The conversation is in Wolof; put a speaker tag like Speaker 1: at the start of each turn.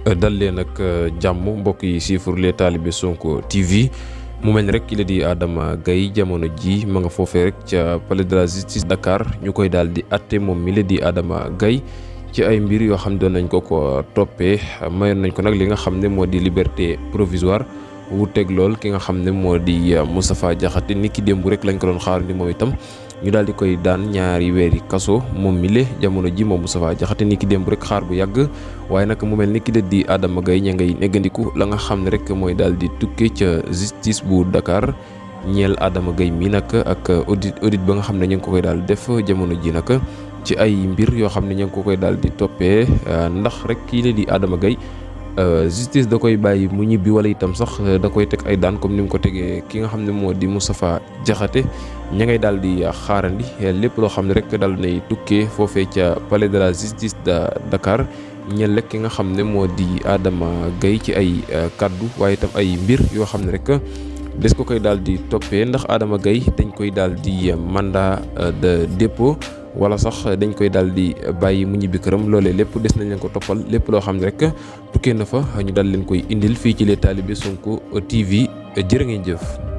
Speaker 1: dal leen ak jàmm mbokk yi siifur les talibé Sonko TV mu mel ni rek ki la di Adama Gaye jamono ji ma nga foofee rek ca palais de la justice Dakar ñu koy daal di atte moom mi la di Adama Gaye ci ay mbir yoo xam ne doon nañ ko toppee mayoon nañ ko nag li nga xam ne moo di liberté provisoire wuuteeg lool ki nga xam ne moo di Moustapha Diakhaté ni ki démb rek lañ ko doon xaar ni moom itam ñu daal di koy daan ñaari weeri kaso moom mi le jamono ji moom Moustapha Diakhaté ni ki démb rek xaar bu yàgg waaye nag mu mel ni ki la di Adama Gaye ña ngay neggandiku la nga xam ne rek mooy daal di tukkee ca justice bu Dakar ñeel Adama Gaye mi nag ak audit ba nga xam ne ñu ngi ko koy daal def jamono ji nag ci ay mbir yoo xam ne ñu ngi ko koy daal di toppee ndax rek kii la di Adama Gaye justice da koy bàyyi mu ñibbi wala itam sax da koy teg ay daan comme ni mu ko tegee ki nga xam ne moo di Moustapha Diakhaté ña ngay daal di xaarandi lépp loo xam ne rek daal nay tukkee foofee ca palais de la justice de Dakar ñeel rek ki nga xam ne moo di Adama Gaye ci ay kaddu waaye itam ay mbir yoo xam ne rek des ko koy daal di toppee ndax Adama Gaye dañ koy daal di mandat de dépôt wala sax dañ koy daal di bàyyi mu ñibbi këram loolee lépp des nañ leen ko toppal lépp loo xam ne rek tukkee na fa ñu daal leen koy indil fii ci les talibé Sonko TV jërë ngeen jëf.